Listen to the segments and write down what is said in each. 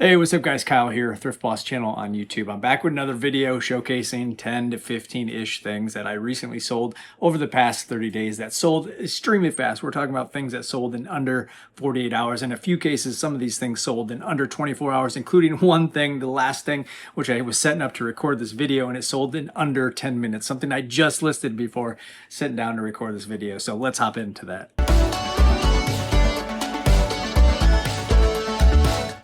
Hey, what's up guys? Kyle here, Thrift Boss channel on YouTube. I'm back with another video showcasing 10 to 15-ish things that I recently sold over the past 30 days that sold extremely fast. We're talking about things that sold in under 48 hours. In a few cases, some of these things sold in under 24 hours, including one thing, the last thing, which I was setting up to record this video, and it sold in under 10 minutes, something I just listed before sitting down to record this video. So let's hop into that.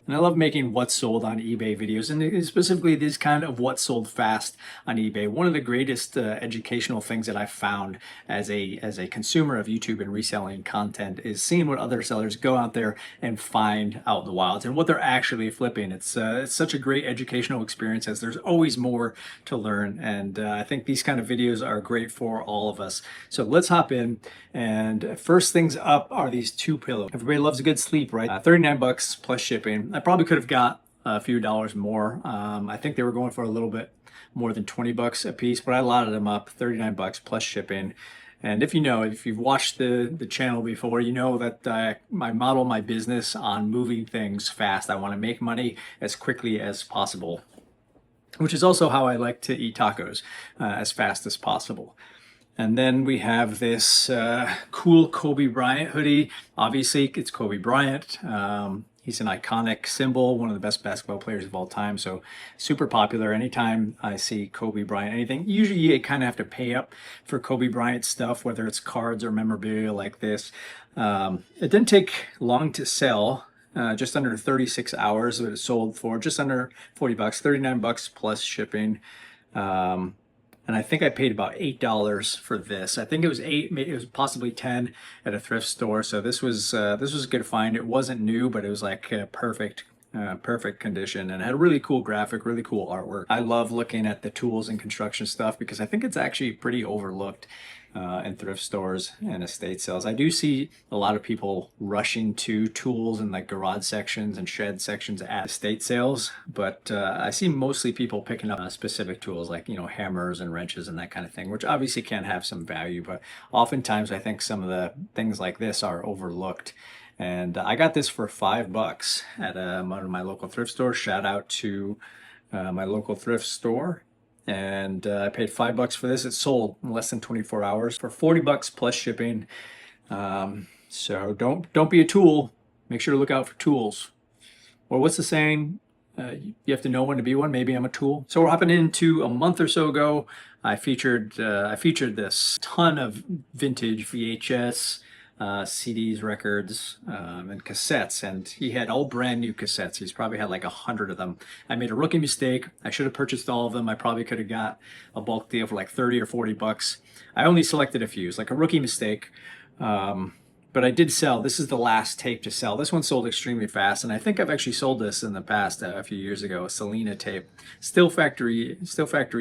And I love making what's sold on eBay videos, and specifically this kind of what sold fast on eBay. One of the greatest educational things that I've found as a consumer of YouTube and reselling content is seeing what other sellers go out there and find out in the wilds and what they're actually flipping. It's such a great educational experience, as there's always more to learn, and I think these kind of videos are great for all of us. So let's hop in, and first things up are these two pillows. Everybody loves a good sleep, right? 39 bucks plus shipping. I probably could have got a few dollars more. I think they were going for a little bit more than 20 bucks a piece, but I lotted them up, 39 bucks plus shipping. And if you've watched the channel before, you know that I model my business on moving things fast. I want to make money as quickly as possible, which is also how I like to eat tacos, as fast as possible. And then we have this cool Kobe Bryant hoodie. Obviously, it's Kobe Bryant. He's an iconic symbol, one of the best basketball players of all time. So super popular. Anytime I see Kobe Bryant, anything, usually you kind of have to pay up for Kobe Bryant stuff, whether it's cards or memorabilia like this. It didn't take long to sell. Just under 36 hours, it sold for just under 40 bucks, 39 bucks plus shipping. And I think I paid about $8 for this. I think it was 8, maybe it was possibly 10 at a thrift store. So this was a good find. It wasn't new, but it was like perfect condition, and it had a really cool graphic, really cool artwork. I love looking at the tools and construction stuff because I think it's actually pretty overlooked in thrift stores and estate sales. I do see a lot of people rushing to tools in like garage sections and shed sections at estate sales, but I see mostly people picking up specific tools like, hammers and wrenches and that kind of thing, which obviously can have some value, but oftentimes I think some of the things like this are overlooked. And I got this for $5 at one of my local thrift stores. Shout out to my local thrift store. And I paid $5 for this. It sold in less than 24 hours for 40 bucks plus shipping. So don't be a tool. Make sure to look out for tools. Or what's the saying? You have to know when to be one. Maybe I'm a tool. So we're hopping into a month or so ago. I featured this ton of vintage VHS, CDs, records, and cassettes, and he had all brand new cassettes. He's probably had like 100 of them. I made a rookie mistake. I should have purchased all of them. I probably could have got a bulk deal for like 30 or 40 bucks. I only selected a few. It's like a rookie mistake. But I did sell. This is the last tape to sell. This one sold extremely fast, and I think I've actually sold this in the past a few years ago. A Selena tape, still factory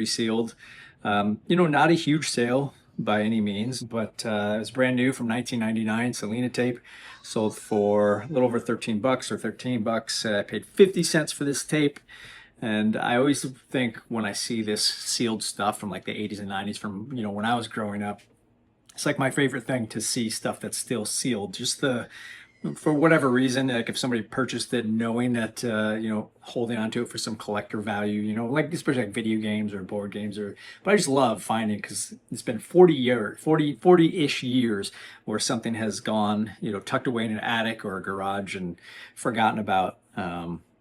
sealed. Not a huge sale by any means, but it was brand new from 1999. Selena tape, sold for a little over 13 bucks or 13 bucks. I paid 50 cents for this tape. And I always think when I see this sealed stuff from like the 80s and 90s from, when I was growing up, it's like my favorite thing to see stuff that's still sealed. For whatever reason, like if somebody purchased it knowing that, holding onto it for some collector value, like especially like video games or board games, but I just love finding, because it's been 40-ish years where something has gone, tucked away in an attic or a garage and forgotten about.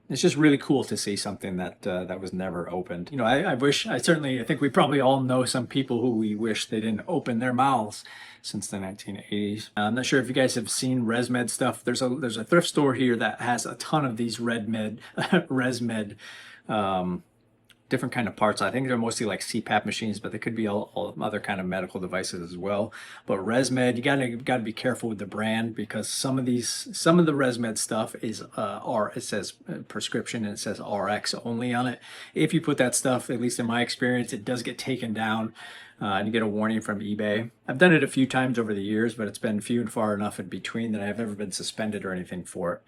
It's just really cool to see something that was never opened. I think we probably all know some people who we wish they didn't open their mouths since the 1980s. I'm not sure if you guys have seen ResMed stuff. There's a thrift store here that has a ton of these ResMed different kind of parts. I think they're mostly like CPAP machines, but they could be all other kind of medical devices as well. But ResMed, you gotta be careful with the brand, because some of the ResMed stuff is it says prescription and it says RX only on it. If you put that stuff, at least in my experience, it does get taken down. And you get a warning from eBay. I've done it a few times over the years, but it's been few and far enough in between that I've never been suspended or anything for it.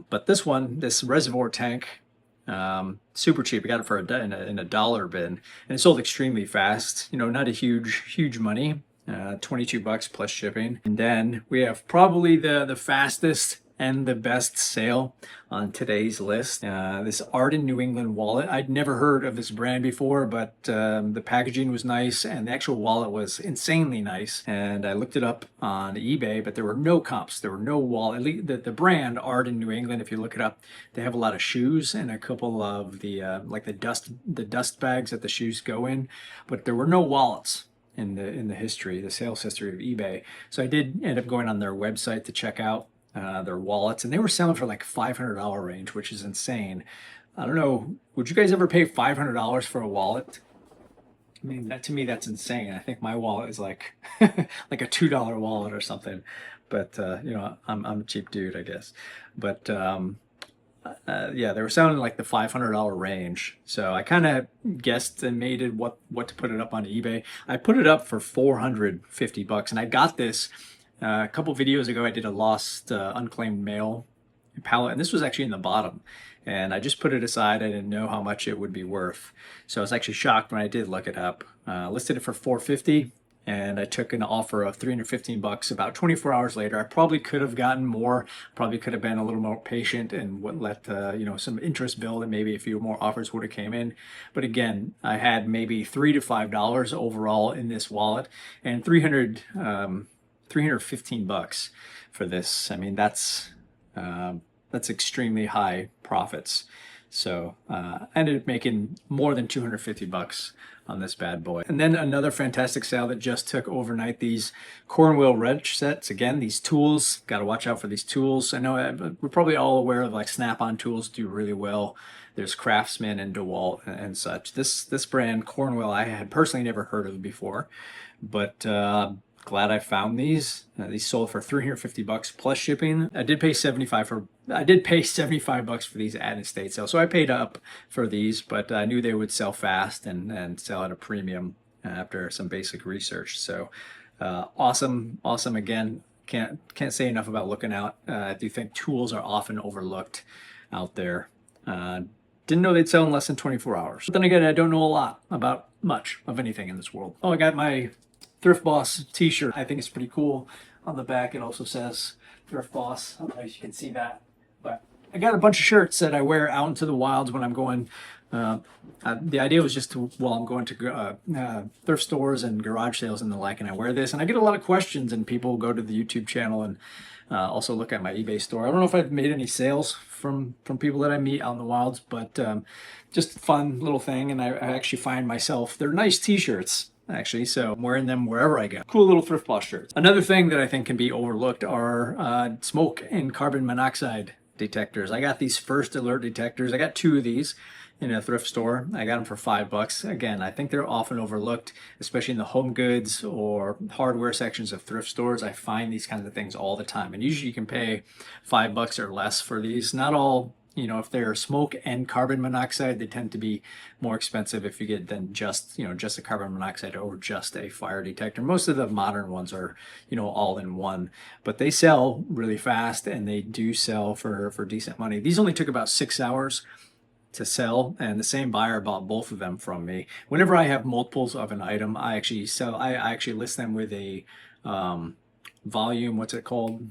But this reservoir tank, super cheap. I got it for in a dollar bin, and it sold extremely fast. Not a huge money. 22 bucks plus shipping. And then we have probably the fastest And the best sale on today's list, this Arden New England wallet. I'd never heard of this brand before, but the packaging was nice and the actual wallet was insanely nice. And I looked it up on eBay, but there were no comps. There were no wallet. At least the brand Arden New England, if you look it up, they have a lot of shoes and a couple of the like the dust bags that the shoes go in, but there were no wallets in the sales history of eBay. So I did end up going on their website to check out their wallets, and they were selling for like $500 range, which is insane. I don't know. Would you guys ever pay $500 for a wallet? I mean, that to me, that's insane. I think my wallet is like like a $2 wallet or something. But I'm a cheap dude, I guess. But yeah, they were selling like the $500 range. So I kind of guesstimated what to put it up on eBay. I put it up for $450, and I got this a couple videos ago. I did a lost unclaimed mail pallet, and this was actually in the bottom. And I just put it aside. I didn't know how much it would be worth. So I was actually shocked when I did look it up. Listed it for $450, and I took an offer of $315 about 24 hours later. I probably could have gotten more, probably could have been a little more patient and let some interest build, and maybe a few more offers would have came in. But again, I had maybe $3 to $5 overall in this wallet, and $315 for this. I mean, that's extremely high profits. So I ended up making more than $250 on this bad boy. And then another fantastic sale that just took overnight, these Cornwell wrench sets. Again, these tools, got to watch out for these tools. I know we're probably all aware of like Snap-on tools do really well. There's Craftsman and DeWalt and such. This brand, Cornwell, I had personally never heard of before, but glad I found these. These sold for $350 plus shipping. I did pay $75 for these at an estate sale, so I paid up for these, but I knew they would sell fast and sell at a premium after some basic research. So awesome again. Can't say enough about looking out. I do think tools are often overlooked out there. Didn't know they'd sell in less than 24 hours. But then again, I don't know a lot about much of anything in this world. Oh, I got my Thrift Boss t-shirt. I think it's pretty cool. On the back it also says Thrift Boss. I don't know if you can see that, but I got a bunch of shirts that I wear out into the wilds when I'm going. The idea was just while I'm going to thrift stores and garage sales and the like, and I wear this, and I get a lot of questions, and people go to the YouTube channel and also look at my eBay store. I don't know if I've made any sales from people that I meet out in the wilds, but just a fun little thing. And I actually find myself, they're nice t-shirts actually, so I'm wearing them wherever I go. Cool little Thrift Boss shirts. Another thing that I think can be overlooked are smoke and carbon monoxide detectors. I got these First Alert detectors. I got 2 of these in a thrift store. I got them for $5. Again, I think they're often overlooked, especially in the home goods or hardware sections of thrift stores. I find these kinds of things all the time, and usually you can pay $5 or less for these. Not all, if they're smoke and carbon monoxide, they tend to be more expensive if you get than just a carbon monoxide or just a fire detector. Most of the modern ones are, all in one, but they sell really fast, and they do sell for decent money. These only took about 6 hours to sell, and the same buyer bought both of them from me. Whenever I have multiples of an item, I actually list them with a volume, what's it called?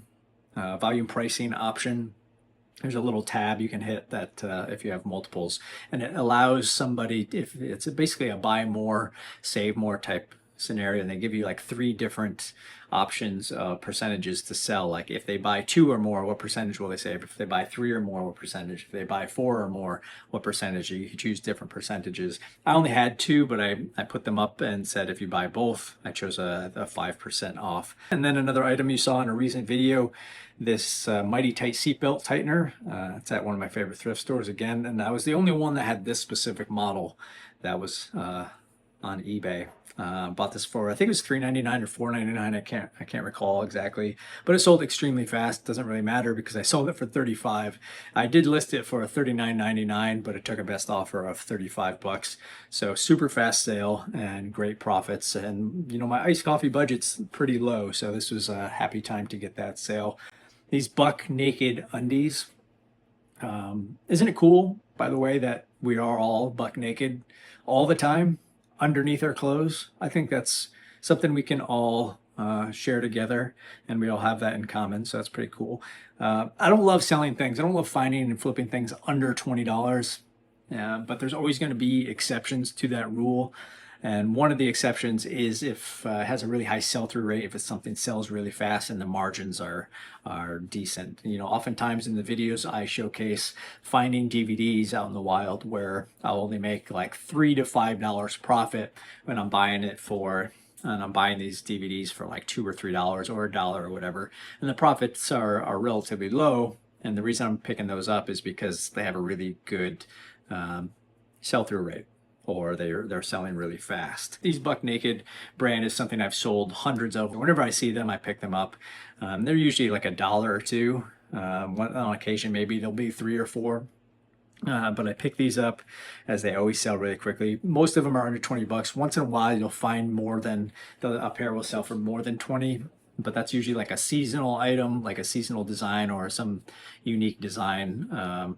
Volume pricing option. There's a little tab you can hit that if you have multiples, and it allows somebody, if it's basically a buy more, save more type scenario, and they give you like 3 different options percentages to sell. Like if they buy 2 or more, what percentage will they save? If they buy 3 or more, what percentage? If they buy 4 or more, what percentage? You can choose different percentages. I only had 2, but I put them up and said if you buy both, I chose a 5% off. And then another item you saw in a recent video, this Mighty Tight seatbelt tightener. It's at one of my favorite thrift stores again, and I was the only one that had this specific model that was on eBay. Bought this for, I think it was $3.99 or $4.99. I can't recall exactly, but it sold extremely fast. Doesn't really matter because I sold it for $35. I did list it for a $39.99, but it took a best offer of $35. So super fast sale and great profits. And my iced coffee budget's pretty low, so this was a happy time to get that sale. These buck naked undies. Isn't it cool, by the way, that we are all buck naked all the time underneath our clothes? I think that's something we can all share together, and we all have that in common. So that's pretty cool. I don't love selling things. I don't love finding and flipping things under $20. But there's always going to be exceptions to that rule. And one of the exceptions is if it has a really high sell-through rate, if it's something sells really fast and the margins are decent. You know, oftentimes in the videos I showcase finding DVDs out in the wild where I'll only make like $3 to $5 profit when I'm buying it for, and I'm buying these DVDs for like $2 or $3 or $1 or whatever, and the profits are relatively low. And the reason I'm picking those up is because they have a really good sell-through rate, or they're selling really fast. These Buck Naked brand is something I've sold hundreds of. Whenever I see them, I pick them up. They're usually like $1 or $2. On occasion, maybe they'll be 3 or 4. But I pick these up as they always sell really quickly. Most of them are under 20 bucks. Once in a while, you'll find a pair will sell for more than 20. But that's usually like a seasonal item, like a seasonal design or some unique design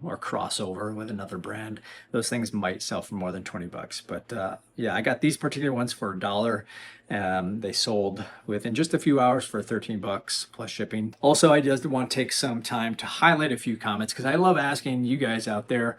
or crossover with another brand. Those things might sell for more than 20 bucks. But yeah, I got these particular ones for $1. They sold within just a few hours for 13 bucks plus shipping. Also, I just want to take some time to highlight a few comments because I love asking you guys out there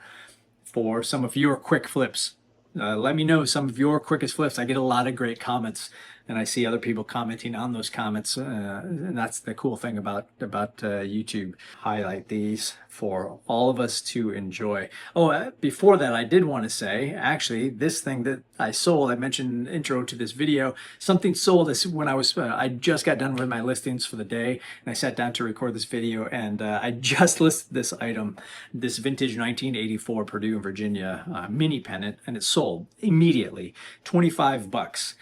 for some of your quick flips. Let me know some of your quickest flips. I get a lot of great comments, and I see other people commenting on those comments, and that's the cool thing about YouTube. Highlight these for all of us to enjoy. Oh, before that, I did want to say, actually, this thing that I sold, I mentioned in the intro to this video, something sold this when I just got done with my listings for the day, and I sat down to record this video, and I just listed this item, this vintage 1984 Purdue, Virginia mini pennant, and it sold immediately, 25 bucks.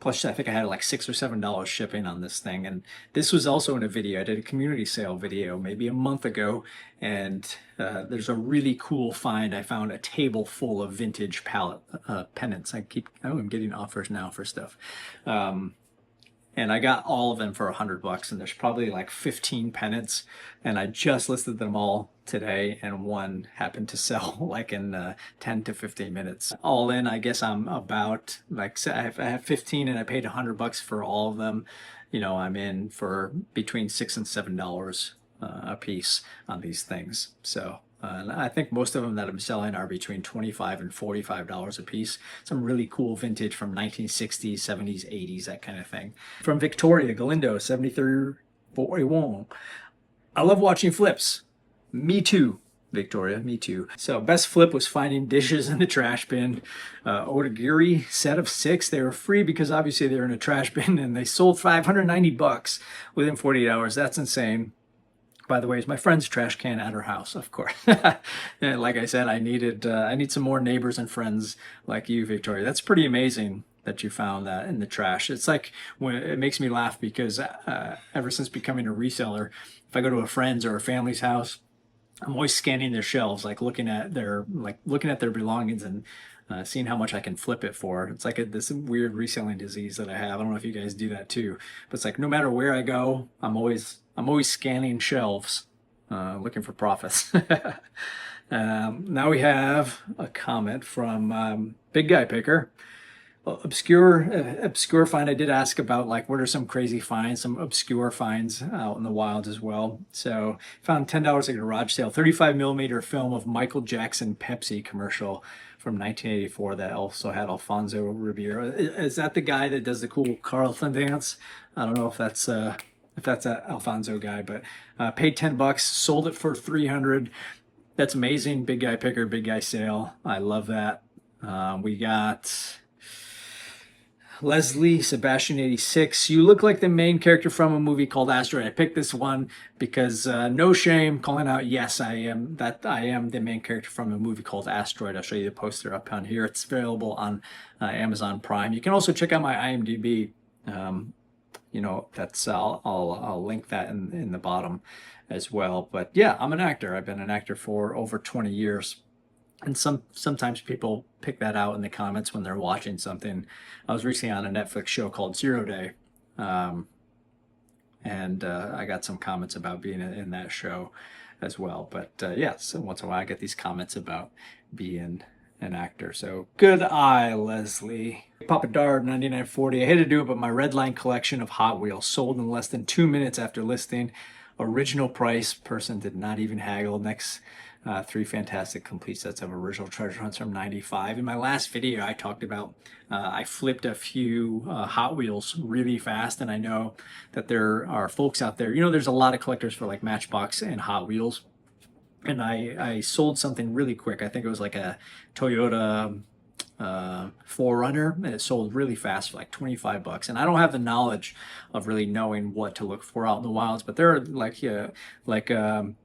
Plus, I think I had like $6 or $7 shipping on this thing. And this was also in a video. I did a community sale video maybe a month ago. And there's a really cool find. I found a table full of vintage pennants. I'm getting offers now for stuff. And I got all of them for 100 bucks, and there's probably like 15 pennants, and I just listed them all today, and one happened to sell like in 10 to 15 minutes. All in, I guess I'm about, like, I have 15 and I paid 100 bucks for all of them. You know, I'm in for between $6 and $7 a piece on these things. So I think most of them that I'm selling are between $25 and $45 a piece. Some really cool vintage from 1960s, 70s, 80s, that kind of thing. From Victoria, Galindo, 7341. I love watching flips. Me too, Victoria, me too. So best flip was finding dishes in the trash bin. Otagiri set of 6. They were free because obviously they were in a trash bin, and they sold 590 bucks within 48 hours. That's insane. By the way, it's my friend's trash can at her house, of course. Like I said, I need some more neighbors and friends like you, Victoria. That's pretty amazing that you found that in the trash. It's like, it makes me laugh because ever since becoming a reseller, if I go to a friend's or a family's house, I'm always scanning their shelves, like looking at their belongings and seeing how much I can flip it for. It's like this weird reselling disease that I have. I don't know if you guys do that too, but it's like no matter where I go, I'm always scanning shelves, looking for profits. Now we have a comment from Big Guy Picker. Obscure find. I did ask about like what are some crazy finds, some obscure finds out in the wild as well. So found $10 at a garage sale, 35 millimeter film of Michael Jackson Pepsi commercial from 1984 that also had Alfonso Ribeiro. Is that the guy that does the cool Carlton dance? I don't know if that's that Alfonso guy, but paid 10 bucks, sold it for 300. That's amazing. Big Guy Picker, Big Guy Sale. I love that. We got Leslie Sebastian 86. You look like the main character from a movie called Asteroid. I picked this one because no shame calling out, yes, I am the main character from a movie called Asteroid. I'll show you the poster up on here. It's available on Amazon Prime. You can also check out my IMDb. You know, that's I'll link that in the bottom as well. But yeah, I'm an actor. I've been an actor for over 20 years. And sometimes people pick that out in the comments when they're watching something. I was recently on a Netflix show called Zero Day, and I got some comments about being in that show as well. But yeah, so once in a while I get these comments about being an actor. So good eye, Leslie. Papa Dard, 99.40. I hate to do it, but my red line collection of Hot Wheels sold in less than 2 minutes after listing. Original price. Person did not even haggle. Next, three fantastic complete sets of original treasure hunts from 95. In my last video, I talked about I flipped a few Hot Wheels really fast, and I know that there are folks out there. There's a lot of collectors for like Matchbox and Hot Wheels, and I sold something really quick. I think it was like a Toyota Forerunner, and it sold really fast for like 25 bucks. And I don't have the knowledge of really knowing what to look for out in the wilds, but there are like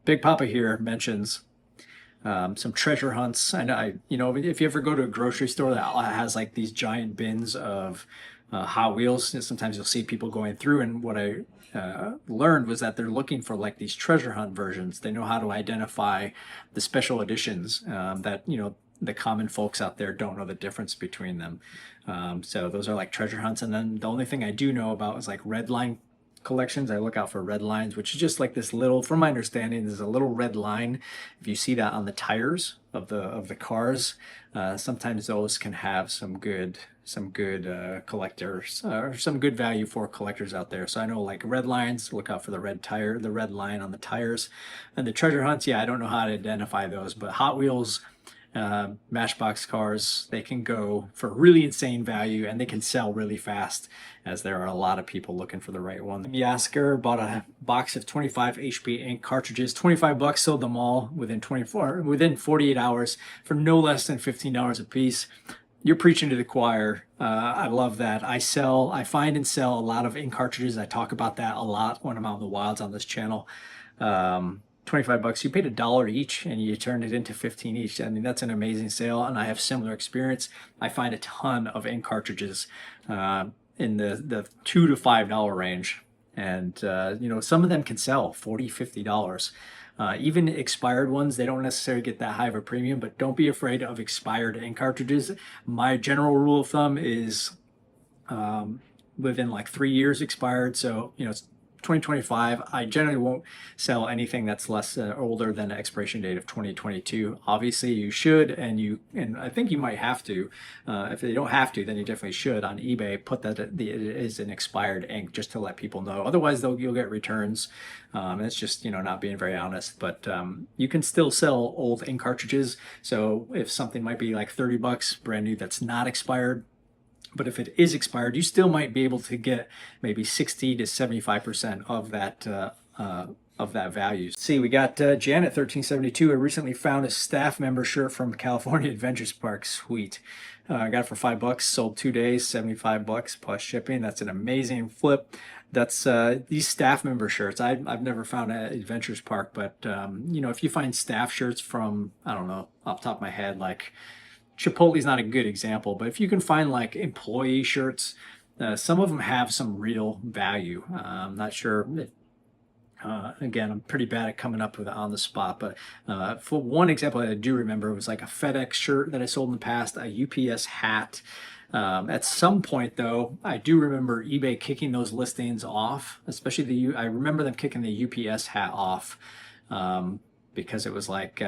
Big Papa here mentions some treasure hunts. And if you ever go to a grocery store that has like these giant bins of Hot Wheels, sometimes you'll see people going through, and what I learned was that they're looking for like these treasure hunt versions. They know how to identify the special editions that the common folks out there don't know the difference between them. So those are like treasure hunts. And then the only thing I do know about is like red line collections. I look out for red lines, which is just like this little, from my understanding, there's a little red line. If you see that on the tires of the cars, sometimes those can have some good collectors, or some good value for collectors out there. So I know like red lines, look out for the red line on the tires. And the treasure hunts, yeah, I don't know how to identify those, but Hot Wheels, Matchbox cars, they can go for really insane value, and they can sell really fast, as there are a lot of people looking for the right one. Yasker bought a box of 25 HP ink cartridges, 25 bucks, sold them all within 48 hours for no less than $15 a piece. You're preaching to the choir. I love that. I find and sell a lot of ink cartridges. I talk about that a lot when I'm out in the wilds on this channel. 25 bucks, you paid $1 each and you turned it into 15 each. I mean, that's an amazing sale, and I have similar experience. I find a ton of ink cartridges in the $2 to $5 range, and some of them can sell $40, $50. Even expired ones, they don't necessarily get that high of a premium, but don't be afraid of expired ink cartridges. My general rule of thumb is within like 3 years expired. So it's 2025. I generally won't sell anything that's less older than the expiration date of 2022. Obviously you should, and I think you might have to. If you don't have to, then you definitely should on eBay put that it is an expired ink, just to let people know. Otherwise you'll get returns. And it's just not being very honest. But you can still sell old ink cartridges. So if something might be like 30 bucks brand new that's not expired, but if it is expired, you still might be able to get maybe 60 to 75% of that value. See, we got Janet 1372. I recently found a staff member shirt from California Adventures Park. Sweet. I got it for $5. Sold 2 days, 75 bucks plus shipping. That's an amazing flip. That's these staff member shirts. I've never found at Adventures Park, but if you find staff shirts from, I don't know, off the top of my head, like Chipotle's not a good example, but if you can find like employee shirts, some of them have some real value. I'm not sure. Again, I'm pretty bad at coming up with it on the spot, but for one example that I do remember, it was like a FedEx shirt that I sold in the past, a UPS hat. At some point, though, I do remember eBay kicking those listings off, especially I remember them kicking the UPS hat off because it was like,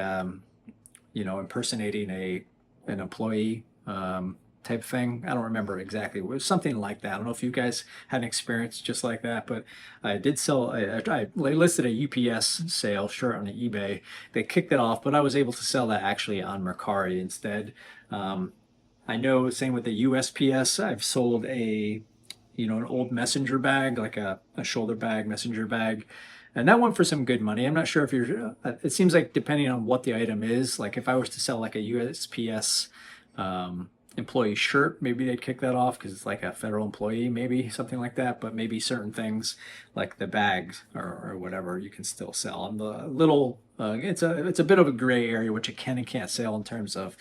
impersonating an employee type thing. I don't remember exactly. It was something like that. I don't know if you guys had an experience just like that, but I did sell, I listed a UPS sale shirt on eBay. They kicked it off, but I was able to sell that actually on Mercari instead. I know, same with the USPS, I've sold an old messenger bag, like a shoulder bag, messenger bag. And that went for some good money. I'm not sure if it seems like depending on what the item is, like if I was to sell like a USPS employee shirt, maybe they'd kick that off because it's like a federal employee, maybe something like that. But maybe certain things like the bags or whatever, you can still sell. And the little, it's a bit of a gray area, which you can and can't sell in terms of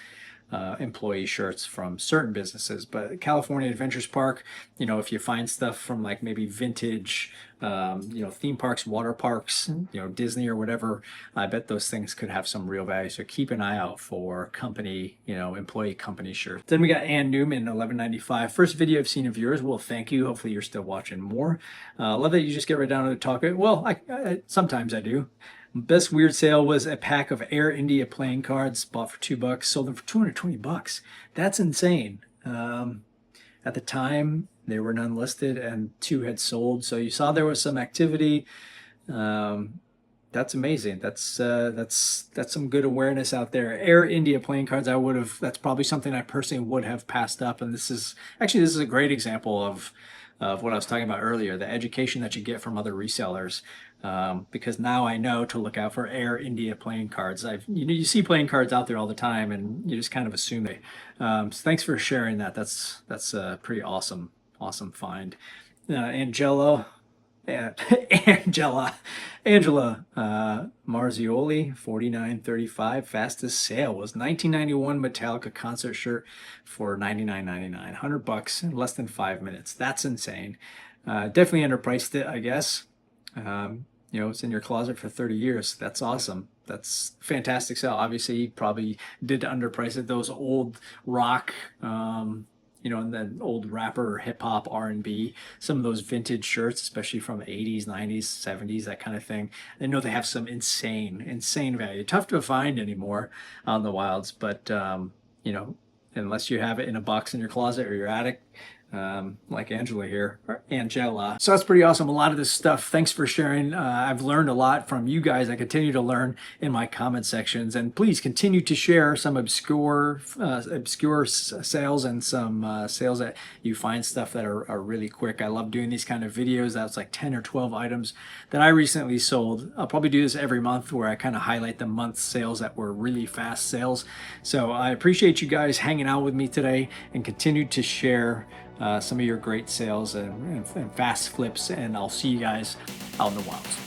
employee shirts from certain businesses. But California Adventures Park, if you find stuff from like maybe vintage, theme parks, water parks, Disney or whatever, I bet those things could have some real value. So keep an eye out for company, employee company shirts. Then we got Ann Newman, 1195. First video I've seen of yours. Well, thank you. Hopefully you're still watching more. Love that you just get right down to the talk. Well, I sometimes I do. Best weird sale was a pack of Air India playing cards, bought for $2, sold them for $220. That's insane. At the time, there were none listed and 2 had sold. So you saw there was some activity. That's amazing. That's some good awareness out there. Air India playing cards, that's probably something I personally would have passed up. And this is a great example of what I was talking about earlier, the education that you get from other resellers. Because now I know to look out for Air India playing cards. You see playing cards out there all the time, and you just kind of assume they. So thanks for sharing that. That's a pretty awesome find. Angela Marzioli, 49.35. Fastest sale was 1991 Metallica concert shirt for $99.99. $100 in less than 5 minutes. That's insane. Definitely underpriced it, I guess. It's in your closet for 30 years. That's awesome. That's fantastic sale. Obviously, you probably did underprice it. Those old rock, and then old rapper or hip hop, R&B, some of those vintage shirts, especially from the 80s, 90s, 70s, that kind of thing. I know they have some insane value. Tough to find anymore out in the wilds, but unless you have it in a box in your closet or your attic, like Angela. So that's pretty awesome. A lot of this stuff, thanks for sharing. I've learned a lot from you guys. I continue to learn in my comment sections, and please continue to share some obscure sales and some sales that you find stuff that are really quick. I love doing these kind of videos. That's like 10 or 12 items that I recently sold. I'll probably do this every month where I kind of highlight the month sales that were really fast sales. So I appreciate you guys hanging out with me today and continue to share some of your great sales and fast flips, and I'll see you guys out in the wilds.